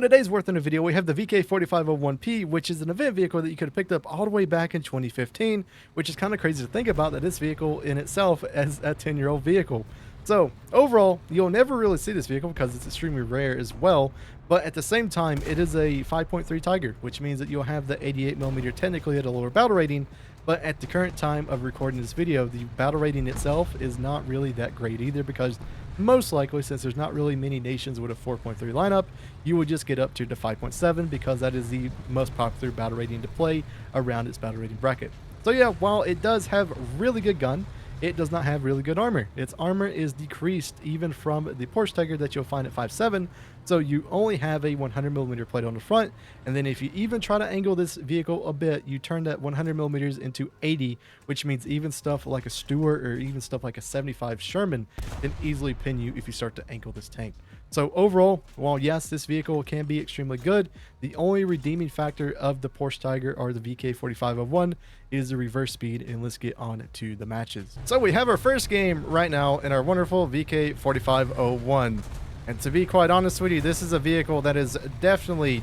today's Warthunder video, we have the VK4501P, which is an event vehicle that you could have picked up all the way back in 2015, which is kind of crazy to think about that this vehicle in itself as a 10-year-old vehicle. So overall, you'll never really see this vehicle because it's extremely rare as well, but at the same time, it is a 5.3 Tiger, which means that you'll have the 88mm technically at a lower battle rating, but at the current time of recording this video, the battle rating itself is not really that great either, because most likely, since there's not really many nations with a 4.3 lineup, you would just get up to the 5.7 because that is the most popular battle rating to play around its battle rating bracket. So yeah, while it does have really good gun, it does not have really good armor. Its armor is decreased even from the Porsche Tiger that you'll find at 5.7, so you only have a 100mm plate on the front, and then if you even try to angle this vehicle a bit, you turn that 100mm into 80, which means even stuff like a Stewart or even stuff like a 75 Sherman can easily pin you if you start to angle this tank. So overall, while yes, this vehicle can be extremely good, the only redeeming factor of the Porsche Tiger or the VK4501 is the reverse speed, and let's get on to the matches. So we have our first game right now in our wonderful VK4501. And to be quite honest with you, this is a vehicle that is definitely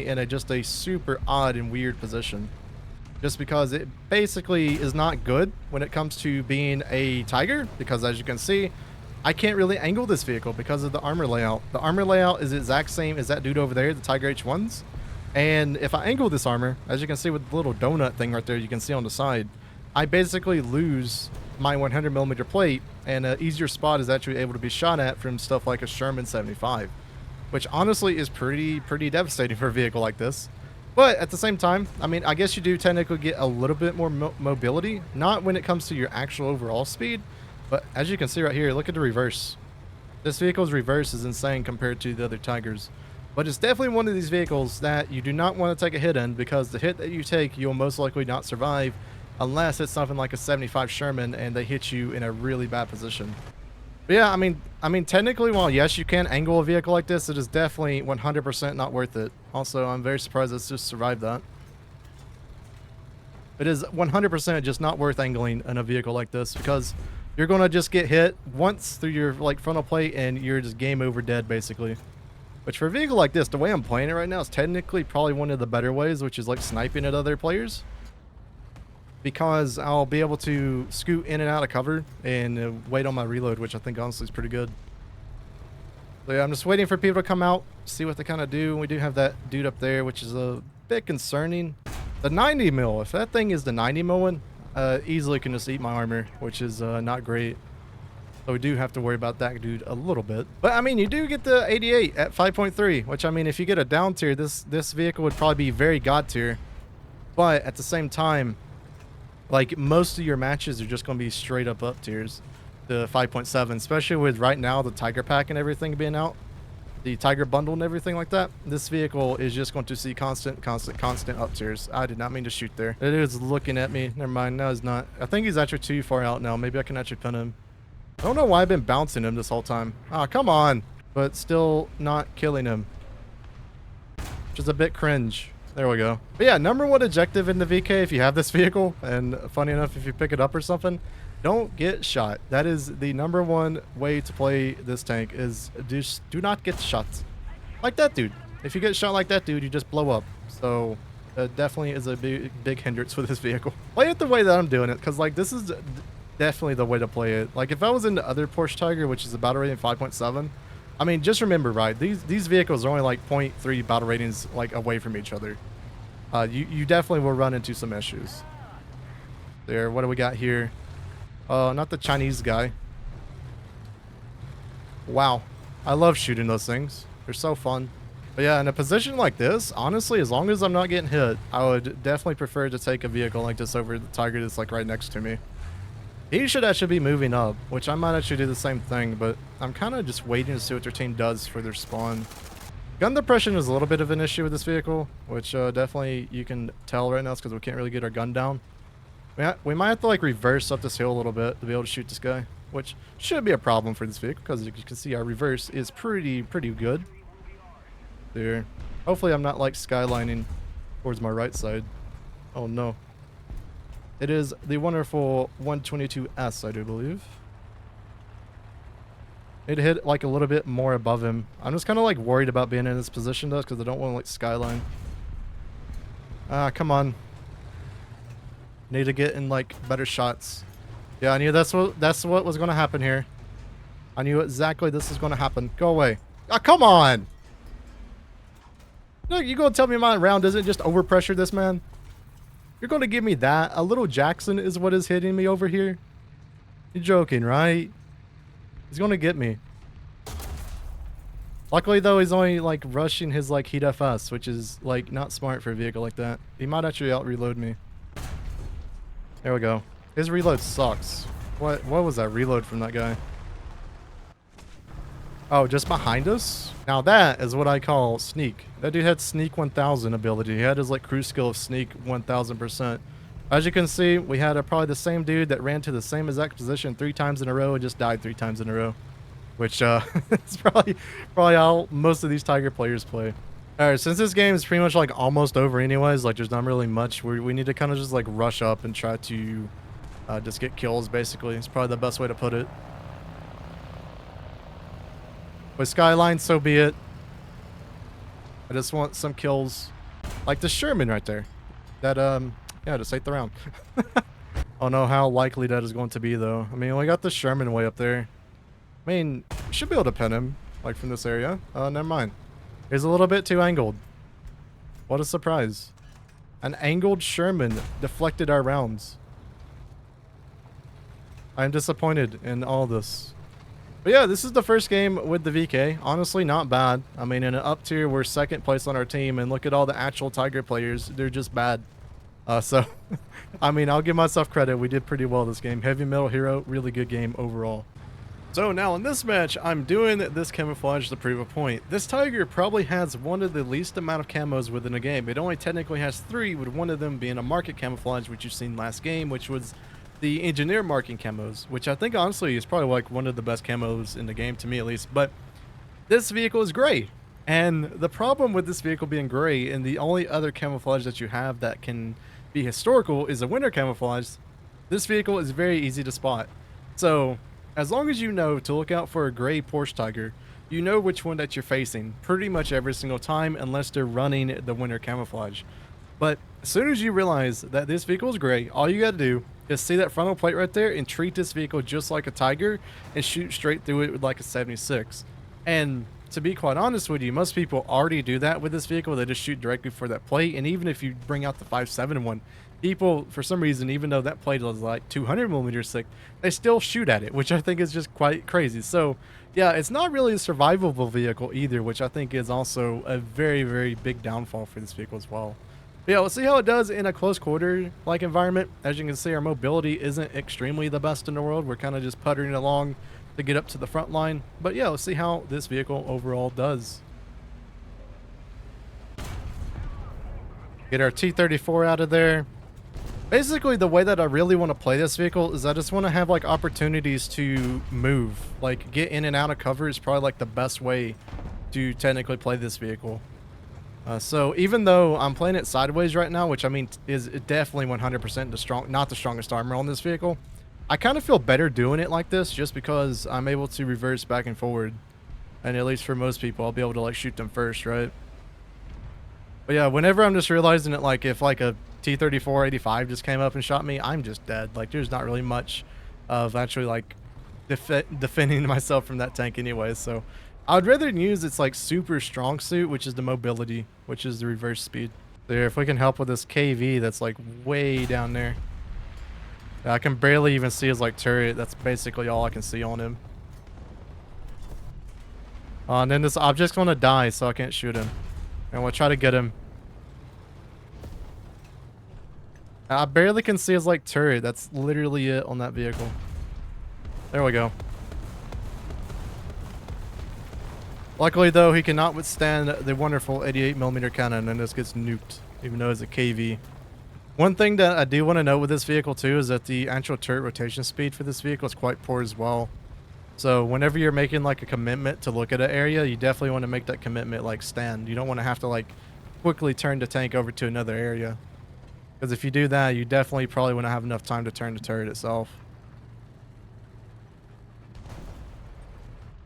in just a super odd and weird position. Just because it basically is not good when it comes to being a Tiger, because as you can see, I can't really angle this vehicle because of the armor layout. The armor layout is the exact same as that dude over there, the Tiger H1s. And if I angle this armor, as you can see with the little donut thing right there, you can see on the side, I basically lose my 100mm plate, and an easier spot is actually able to be shot at from stuff like a Sherman 75, which honestly is pretty devastating for a vehicle like this. But at the same time, I mean, I guess you do technically get a little bit more mobility, not when it comes to your actual overall speed, but as you can see right here, look at the reverse. This vehicle's reverse is insane compared to the other Tigers. But it's definitely one of these vehicles that you do not want to take a hit in, because the hit that you take, you'll most likely not survive unless it's something like a 75 Sherman and they hit you in a really bad position. But yeah, I mean, technically, while yes, you can angle a vehicle like this, it is definitely 100% not worth it. Also, I'm very surprised it's just survived that. It is 100% just not worth angling in a vehicle like this, because you're going to just get hit once through your frontal plate and you're just game over dead basically. Which for a vehicle like this, the way I'm playing it right now is technically probably one of the better ways, which is like sniping at other players. Because I'll be able to scoot in and out of cover and wait on my reload, which I think honestly is pretty good. So yeah, I'm just waiting for people to come out, see what they kind of do. We do have that dude up there, which is a bit concerning. The 90 mil, if that thing is the 90 mil one, easily can just eat my armor, which is not great. So we do have to worry about that dude a little bit. But I mean, you do get the 88 at 5.3, which I mean, if you get a down tier, this vehicle would probably be very god tier. But at the same time, like, most of your matches are just going to be straight up tiers, the 5.7, especially with right now the Tiger pack and everything being out, the Tiger bundle and everything like that. This vehicle is just going to see constant up tiers. I did not mean to shoot there. It is looking at me. Never mind. No, it's not. I think he's actually too far out now. Maybe I can actually pin him. I don't know why I've been bouncing him this whole time. Ah, come on. But still not killing him, which is a bit cringe. There we go. But yeah, number one objective in the VK, if you have this vehicle, and funny enough, if you pick it up or something, don't get shot. That is the number one way to play this tank, is just do not get shot. Like that dude. If you get shot like that dude, you just blow up. So definitely is a big hindrance with this vehicle. Play it the way that I'm doing it, because like this is definitely the way to play it. Like if I was in the other Porsche Tiger, which is a battle rating 5.7, I mean, just remember, right, these vehicles are only like 0.3 battle ratings like away from each other. You definitely will run into some issues. There, what do we got here? Not the Chinese guy. Wow. I love shooting those things. They're so fun. But yeah, in a position like this, honestly, as long as I'm not getting hit, I would definitely prefer to take a vehicle like this over the Tiger that's like right next to me. He should actually be moving up, which I might actually do the same thing, but I'm kind of just waiting to see what their team does for their spawn. Gun depression is a little bit of an issue with this vehicle, which definitely you can tell right now because we can't really get our gun down. We might have to like reverse up this hill a little bit to be able to shoot this guy, which should be a problem for this vehicle because you can see our reverse is pretty good. There. Hopefully I'm not like skylining towards my right side. Oh no. It is the wonderful 122S, I do believe. It hit like a little bit more above him. I'm just kind of like worried about being in this position though, because I don't want to like skyline. Ah, come on. Need to get in like better shots. Yeah, I knew that's what was going to happen here. I knew exactly this is going to happen. Go away. Ah, come on. Look, you gonna tell me my round isn't just overpressure this man? You're gonna give me that? A little Jackson is what is hitting me over here? You're joking, right? He's gonna get me. Luckily though, he's only like rushing his like heat FS, which is like not smart for a vehicle like that. He might actually out reload me. There we go. His reload sucks. What was that reload from that guy? Oh, just behind us? Now that is what I call sneak. That dude had sneak 1000 ability. He had his like cruise skill of sneak 1000%. As you can see, we had probably the same dude that ran to the same exact position 3 times in a row and just died 3 times in a row. Which is probably how most of these Tiger players play. Alright, since this game is pretty much like almost over anyways, like there's not really much, we need to kind of just like rush up and try to just get kills basically. It's probably the best way to put it. With Skyline, so be it. I just want some kills. Like the Sherman right there. That, yeah, just ate the round. I don't know how likely that is going to be, though. I mean, we got the Sherman way up there. I mean, we should be able to pin him, like, from this area. Never mind. He's a little bit too angled. What a surprise. An angled Sherman deflected our rounds. I'm disappointed in all this. But yeah, this is the first game with the VK. Honestly, not bad. I mean, in an up tier, we're second place on our team, and look at all the actual Tiger players. They're just bad. So, I mean, I'll give myself credit. We did pretty well this game. Heavy Metal Hero, really good game overall. So now in this match, I'm doing this camouflage to prove a point. This Tiger probably has one of the least amount of camos within a game. It only technically has 3, with one of them being a market camouflage, which you've seen last game, which was the engineer marking camos, which I think honestly is probably like one of the best camos in the game to me at least. But this vehicle is gray, and the problem with this vehicle being gray and the only other camouflage that you have that can be historical is a winter camouflage. This vehicle is very easy to spot. So as long as you know to look out for a gray Porsche Tiger, you know which one that you're facing pretty much every single time, unless they're running the winter camouflage. But as soon as you realize that this vehicle is gray, all you got to do is see that frontal plate right there and treat this vehicle just like a Tiger and shoot straight through it with like a 76. And to be quite honest with you, most people already do that with this vehicle. They just shoot directly for that plate. And even if you bring out the 5.7 one, people, for some reason, even though that plate is like 200 millimeters thick, they still shoot at it, which I think is just quite crazy. So yeah, it's not really a survivable vehicle either, which I think is also a very, very big downfall for this vehicle as well. But yeah, we'll see how it does in a close quarter like environment. As you can see, our mobility isn't extremely the best in the world. We're kind of just puttering along to get up to the front line. But yeah, let's see how this vehicle overall does. Get our T-34 out of there. Basically, the way that I really want to play this vehicle is I just want to have like opportunities to move. Like get in and out of cover is probably like the best way to technically play this vehicle. So even though I'm playing it sideways right now, which I mean is definitely 100% not the strongest armor on this vehicle, I kind of feel better doing it like this just because I'm able to reverse back and forward. And at least for most people, I'll be able to like shoot them first, right? But yeah, whenever I'm just realizing that like if like a T-34 85 just came up and shot me, I'm just dead. Like there's not really much of actually like defending myself from that tank anyway. So I'd rather use its like super strong suit, which is the mobility, which is the reverse speed. There, if we can help with this KV that's like way down there. I can barely even see his like turret. That's basically all I can see on him. And then this object's gonna die, so I can't shoot him. And we'll try to get him. I barely can see his like turret. That's literally it on that vehicle. There we go. Luckily though, he cannot withstand the wonderful 88mm cannon and just gets nuked, even though it's a KV. One thing that I do want to note with this vehicle too is that the actual turret rotation speed for this vehicle is quite poor as well. So whenever you're making like a commitment to look at an area, you definitely want to make that commitment like stand. You don't want to have to like quickly turn the tank over to another area. Because if you do that, you definitely probably wouldn't have enough time to turn the turret itself.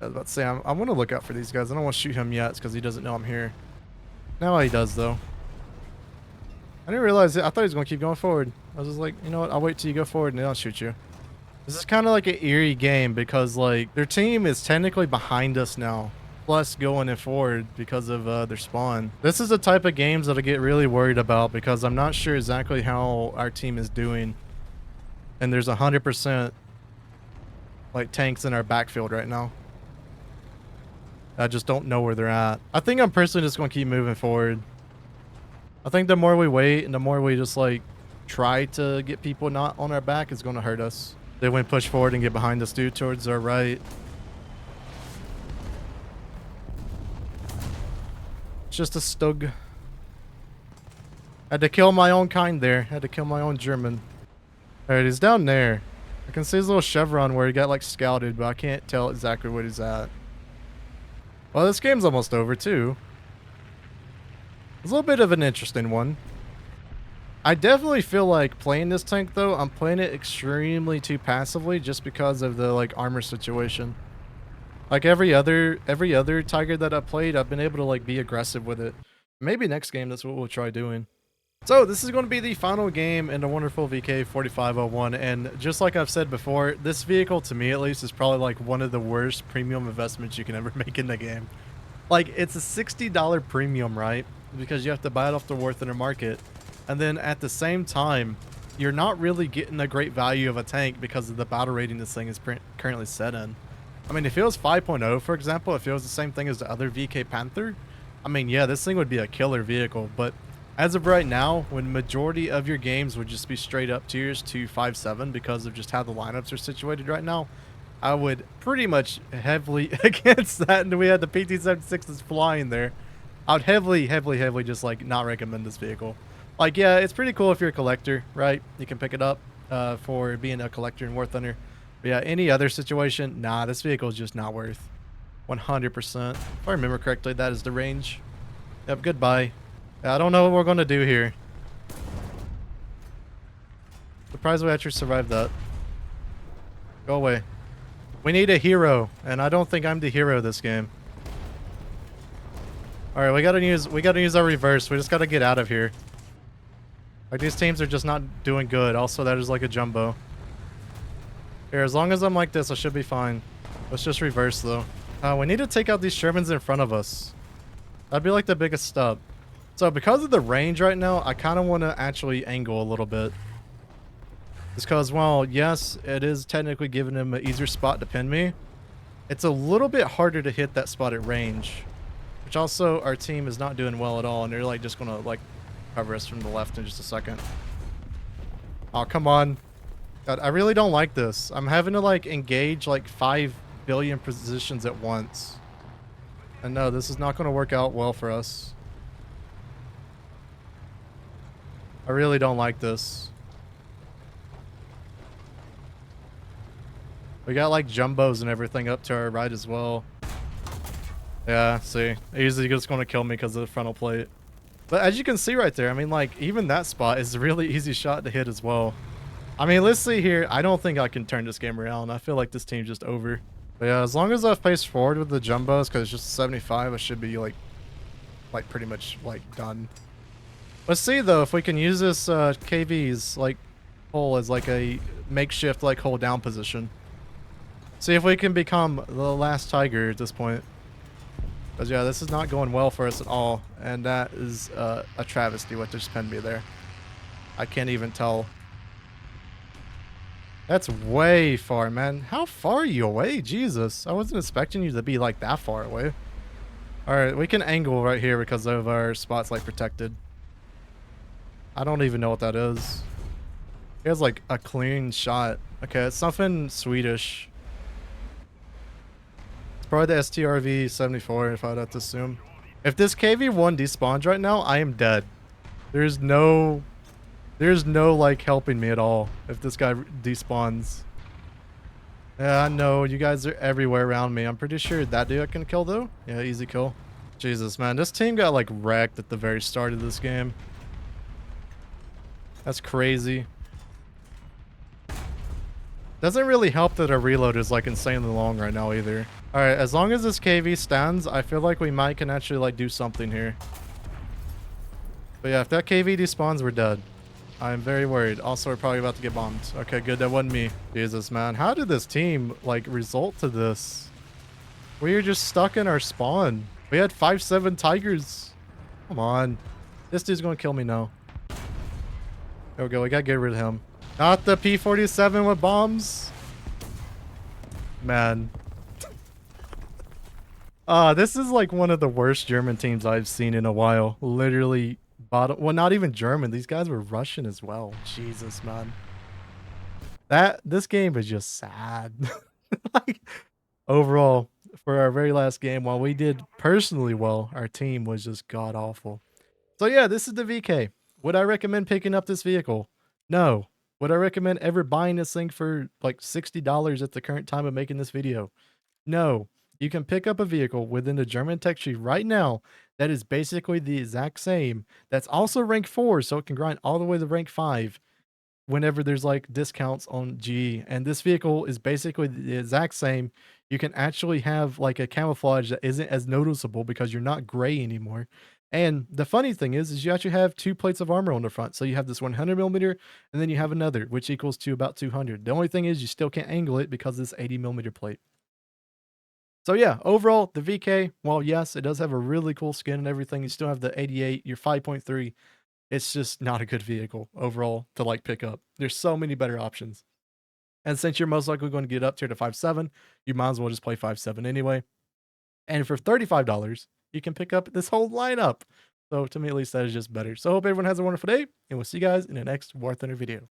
I was about to say, I want to look out for these guys. I don't want to shoot him yet because he doesn't know I'm here. Now he does, though. I didn't realize it. I thought he was going to keep going forward. I was just like, you know what? I'll wait till you go forward and then I'll shoot you. This is kind of like an eerie game because, like, their team is technically behind us now. Plus going in forward because of their spawn. This is the type of games that I get really worried about because I'm not sure exactly how our team is doing. And there's 100% like tanks in our backfield right now. I just don't know where they're at. I think I'm personally just going to keep moving forward. I think the more we wait and the more we just like try to get people not on our back is going to hurt us. They went push forward and get behind us, dude, towards our right. It's just a stug. Had to kill my own kind there. Had to kill my own German. Alright, he's down there. I can see his little chevron where he got like scouted, but I can't tell exactly what he's at. Well, this game's almost over too. It's a little bit of an interesting one. I definitely feel like playing this tank though, I'm playing it extremely too passively just because of the like armor situation. Like every other Tiger that I played, I've been able to like be aggressive with it. Maybe next game that's what we'll try doing. So this is going to be the final game in the wonderful VK4501, and just like I've said before, this vehicle to me at least is probably like one of the worst premium investments you can ever make in the game. Like it's a $60 premium, right? Because you have to buy it off the Warthunder market, and then at the same time you're not really getting a great value of a tank because of the battle rating this thing is currently set in. I mean, if it was 5.0 for example, if it was the same thing as the other VK Panther, I mean yeah, this thing would be a killer vehicle, but as of right now, when majority of your games would just be straight up tiers 2, 5, 7 because of just how the lineups are situated right now, I would pretty much heavily against that. And we had the PT-76s flying there. I would heavily just like not recommend this vehicle. Like, yeah, it's pretty cool if you're a collector, right? You can pick it up for being a collector in Warthunder. But yeah, any other situation, nah, this vehicle is just not worth 100%. If I remember correctly, that is the range. Yep, goodbye. I don't know what we're going to do here. Surprised we actually survived that. Go away. We need a hero, and I don't think I'm the hero this game. Alright, we gotta use our reverse. We just gotta get out of here. Like, these teams are just not doing good. Also, that is like a jumbo. Here, as long as I'm like this, I should be fine. Let's just reverse, though. We need to take out these Shermans in front of us. That'd be like the biggest stub. So because of the range right now, I kind of want to actually angle a little bit. Just because, well, yes, it is technically giving him an easier spot to pin me. It's a little bit harder to hit that spot at range. Which also, our team is not doing well at all. And they're like just going to like cover us from the left in just a second. Oh, come on. God, I really don't like this. I'm having to like engage like 5 billion positions at once. And no, this is not going to work out well for us. I really don't like this. We got like jumbos and everything up to our right as well. Yeah, see, easily just going to kill me because of the frontal plate. But as you can see right there, I mean, like even that spot is a really easy shot to hit as well. I mean, let's see here. I don't think I can turn this game around. I feel like this team's just over. But yeah, as long as I've paced forward with the jumbos, because it's just 75, I should be like pretty much like done. Let's see though if we can use this KV's like hole as like a makeshift like hold down position. See if we can become the last Tiger at this point. Because yeah, this is not going well for us at all, and that is a travesty what just pinned me there. I can't even tell. That's way far, man. How far are you away? Jesus, I wasn't expecting you to be like that far away. All right, we can angle right here because of our spots like protected. I don't even know what that is. He has like a clean shot. Okay, it's something Swedish. It's probably the STRV-74 if I'd have to assume. If this KV-1 despawns right now, I am dead. There's no like helping me at all if this guy despawns. Yeah, I know you guys are everywhere around me. I'm pretty sure that dude I can kill though. Yeah, easy kill. Jesus, man, this team got like wrecked at the very start of this game. That's crazy. Doesn't really help that our reload is like insanely long right now either. All right, as long as this KV stands, I feel like we might can actually like do something here. But yeah, if that KV despawns, we're dead. I'm very worried. Also, we're probably about to get bombed. Okay, good. That wasn't me. Jesus, man. How did this team like result to this? We were just stuck in our spawn. We had 5-7 tigers. Come on. This dude's gonna kill me now. There we go. We gotta get rid of him. Not the P-47 with bombs. Man. This is like one of the worst German teams I've seen in a while. Literally bottom. Well, not even German. These guys were Russian as well. Jesus, man. This game is just sad. Like overall, for our very last game, while we did personally well, our team was just god awful. So yeah, this is the VK. Would I recommend picking up this vehicle? No. Would I recommend ever buying this thing for like $60 at the current time of making this video? No. You can pick up a vehicle within the German tech tree right now that is basically the exact same. That's also rank 4, so it can grind all the way to rank 5 whenever there's like discounts on GE. And this vehicle is basically the exact same. You can actually have like a camouflage that isn't as noticeable because you're not gray anymore. And the funny thing is you actually have 2 plates of armor on the front. So you have this 100 millimeter and then you have another, which equals to about 200. The only thing is you still can't angle it because of this 80 millimeter plate. So yeah, overall, the VK, while yes, it does have a really cool skin and everything, you still have the 88, your 5.3. It's just not a good vehicle overall to like pick up. There's so many better options. And since you're most likely going to get up tier to 5.7, you might as well just play 5.7 anyway. And for $35, you can pick up this whole lineup. So to me, at least, that is just better. So I hope everyone has a wonderful day, and we'll see you guys in the next Warthunder video.